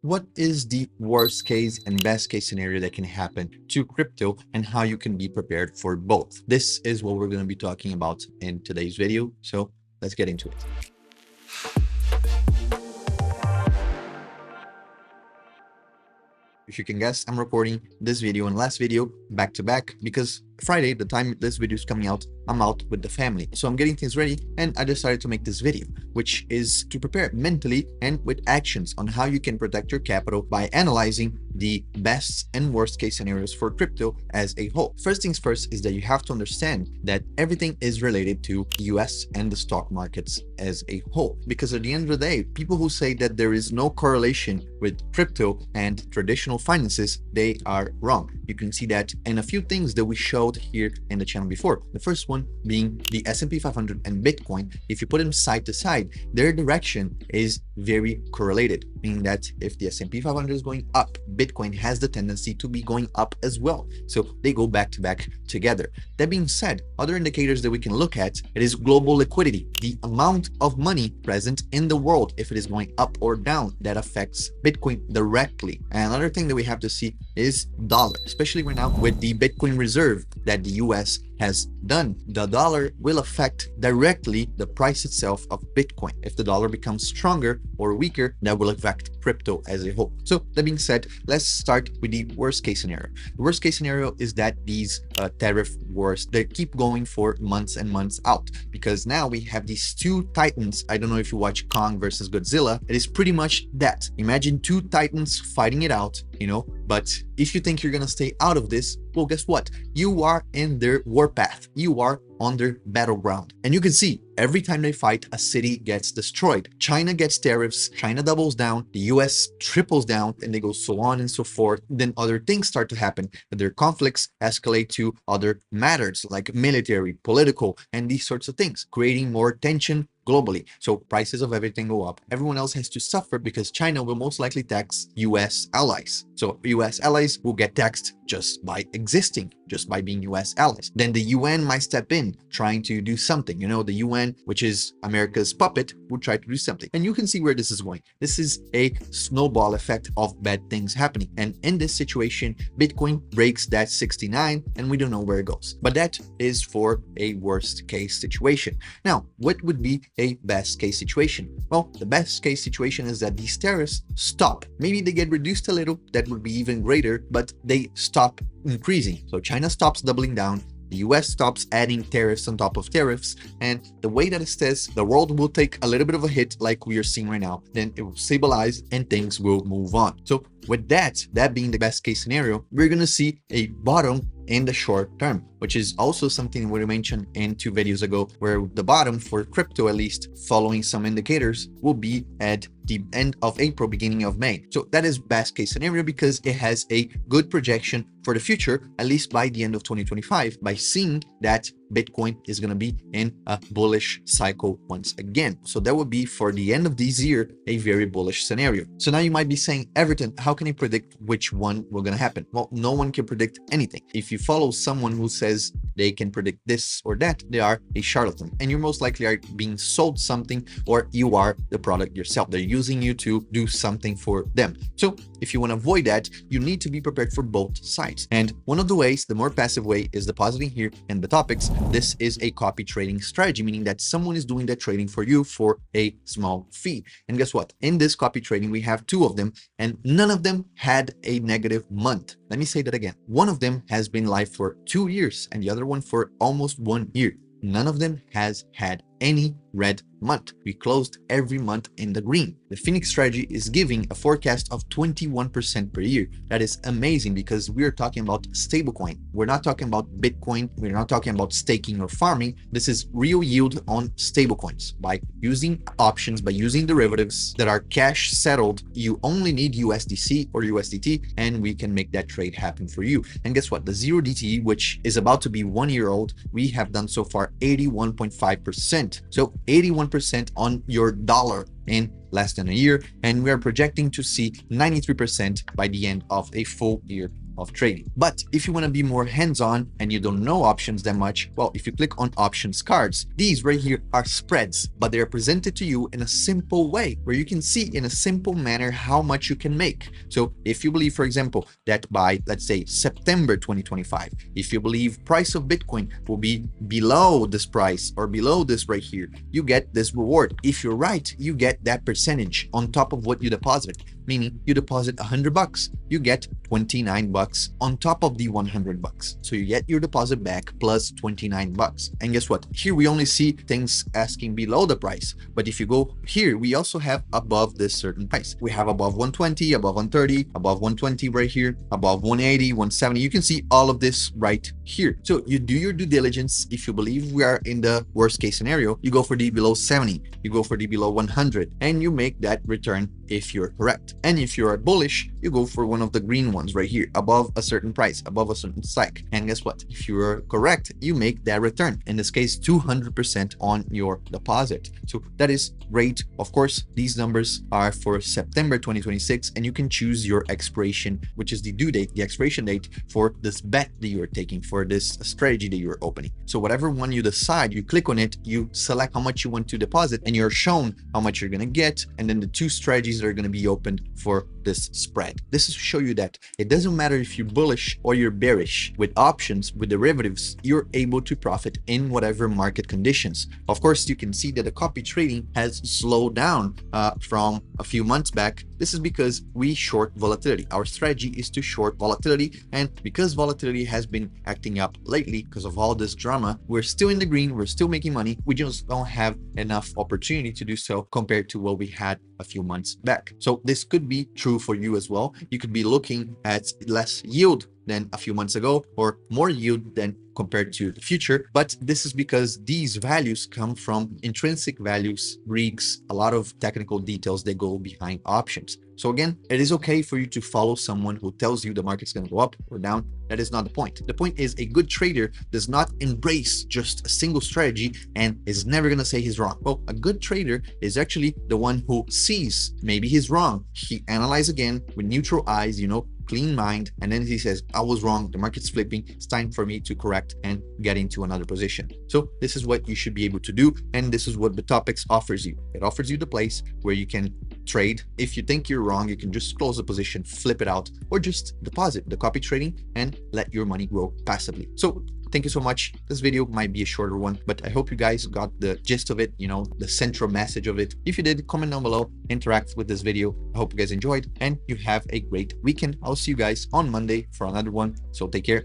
What is the worst case and best case scenario that can happen to crypto and how you can be prepared for both? This is what we're going to be talking about in today's video. So let's get into it. If you can guess, I'm recording this video and last video back to back because Friday, the time this video is coming out, I'm out with the family. So I'm getting things ready and I decided to make this video, which is to prepare mentally and with actions on how you can protect your capital by analyzing the best and worst case scenarios for crypto as a whole. First things first is that you have to understand that everything is related to US and the stock markets as a whole. Because at the end of the day, people who say that there is no correlation with crypto and traditional finances, they are wrong. You can see that in a few things that we showed here in the channel before. The first one being the S&P 500 and Bitcoin. If you put them side to side, their direction is very correlated, meaning that if the S&P 500 is going up, Bitcoin has the tendency to be going up as well. So they go back to back together. That being said, other indicators that we can look at, it is global liquidity, the amount of money present in the world. If it is going up or down, that affects Bitcoin directly. And another thing that we have to see is dollar, especially right now with the Bitcoin reserve that the US has done. The dollar will affect directly the price itself of Bitcoin. If the dollar becomes stronger or weaker, that will affect crypto as a whole. So that being said, let's start with the worst case scenario. The worst case scenario is that these tariff wars, they keep going for months and months out, because now we have these two titans. I don't know if you watch Kong versus Godzilla. It is pretty much that. Imagine two titans fighting it out, but if you think you're gonna stay out of this, well, guess what? You are in their warpath. You are on their battleground. And you can see every time they fight, a city gets destroyed. China gets tariffs, China doubles down, the US triples down, and they go so on and so forth. Then other things start to happen. Their conflicts escalate to other matters like military, political, and these sorts of things, creating more tension globally. So prices of everything go up. Everyone else has to suffer because China will most likely tax US allies. So US allies will get taxed just by existing, just by being US allies. Then the UN might step in trying to do something. The UN, which is America's puppet, will try to do something. And you can see where this is going. This is a snowball effect of bad things happening. And in this situation, Bitcoin breaks that 69 and we don't know where it goes. But that is for a worst case situation. Now, what would be a best case situation? Well, the best case situation is that these tariffs stop. Maybe they get reduced a little, that would be even greater, but they stop increasing. So China stops doubling down, the US stops adding tariffs on top of tariffs, and the way that it says, the world will take a little bit of a hit like we are seeing right now, then it will stabilize and things will move on. So with that being the best case scenario, we're going to see a bottom in the short term, which is also something we mentioned in 2 videos ago, where the bottom for crypto, at least following some indicators, will be at the end of April, beginning of May. So that is best case scenario because it has a good projection for the future, at least by the end of 2025, by seeing that Bitcoin is going to be in a bullish cycle once again. So that would be for the end of this year, a very bullish scenario. So now you might be saying, Everton, how can I predict which one will going to happen? Well, no one can predict anything. If you follow someone who says they can predict this or that, they are a charlatan. And you most likely are being sold something, or you are the product yourself. They're using you to do something for them. So if you want to avoid that, you need to be prepared for both sides. And one of the ways, the more passive way, is depositing here in the topics. This is a copy trading strategy, meaning that someone is doing that trading for you for a small fee. And guess what? In this copy trading, we have 2 of them, and none of them had a negative month. Let me say that again. One of them has been live for 2 years and the other one for almost 1 year. None of them has had any red month. We closed every month in the green. The Phoenix strategy is giving a forecast of 21% per year. That is amazing because we're talking about stablecoin. We're not talking about Bitcoin. We're not talking about staking or farming. This is real yield on stablecoins. By using options, by using derivatives that are cash settled, you only need USDC or USDT, and we can make that trade happen for you. And guess what? The 0DTE, which is about to be 1 year old, we have done so far 81.5%. So 81% on your dollar in less than a year, and we are projecting to see 93% by the end of a full year of trading. But if you want to be more hands-on and you don't know options that much, well, if you click on options cards, these right here are spreads, but they are presented to you in a simple way where you can see in a simple manner how much you can make. So if you believe, for example, that by, let's say, September 2025, if you believe price of Bitcoin will be below this price or below this right here, you get this reward. If you're right, you get that percentage on top of what you deposited. Meaning you deposit $100, you get $29 on top of the $100. So you get your deposit back plus $29. And guess what? Here we only see things asking below the price. But if you go here, we also have above this certain price. We have above 120, above 130, above 120 right here, above 180, 170. You can see all of this right here. So you do your due diligence. If you believe we are in the worst case scenario, you go for the below 70, you go for the below 100, and you make that return if you're correct. And if you're bullish, you go for one of the green ones right here, above a certain price, above a certain spike. And guess what? If you're correct, you make that return. In this case, 200% on your deposit. So that is great. Of course, these numbers are for September 2026, and you can choose your expiration, which is the due date, the expiration date for this bet that you're taking, for this strategy that you're opening. So whatever one you decide, you click on it, you select how much you want to deposit, and you're shown how much you're going to get, and then the two strategies that are going to be opened for this spread. This is to show you that it doesn't matter if you're bullish or you're bearish. With options, with derivatives, you're able to profit in whatever market conditions. Of course, you can see that the copy trading has slowed down from a few months back. This is because we short volatility. Our strategy is to short volatility, and because volatility has been acting up lately because of all this drama, we're still in the green, we're still making money. We just don't have enough opportunity to do so compared to what we had a few months back. So this could be true for you as well. You could be looking at less yield than a few months ago, or more yield than compared to the future. But this is because these values come from intrinsic values, Greeks, a lot of technical details that go behind options. So again, it is okay for you to follow someone who tells you the market's going to go up or down. That is not the point. The point is a good trader does not embrace just a single strategy and is never going to say he's wrong. Well, a good trader is actually the one who sees maybe he's wrong. He analyzes again with neutral eyes, clean mind, and then he says, I was wrong, the market's flipping, it's time for me to correct and get into another position. So this is what you should be able to do, and this is what BitTopics offers you. It offers you the place where you can trade. If you think you're wrong, you can just close the position, flip it out, or just deposit the copy trading and let your money grow passively. So thank you so much. This video might be a shorter one, but I hope you guys got the gist of it, the central message of it. If you did, comment down below, interact with this video. I hope you guys enjoyed and you have a great weekend. I'll see you guys on Monday for another one. So take care.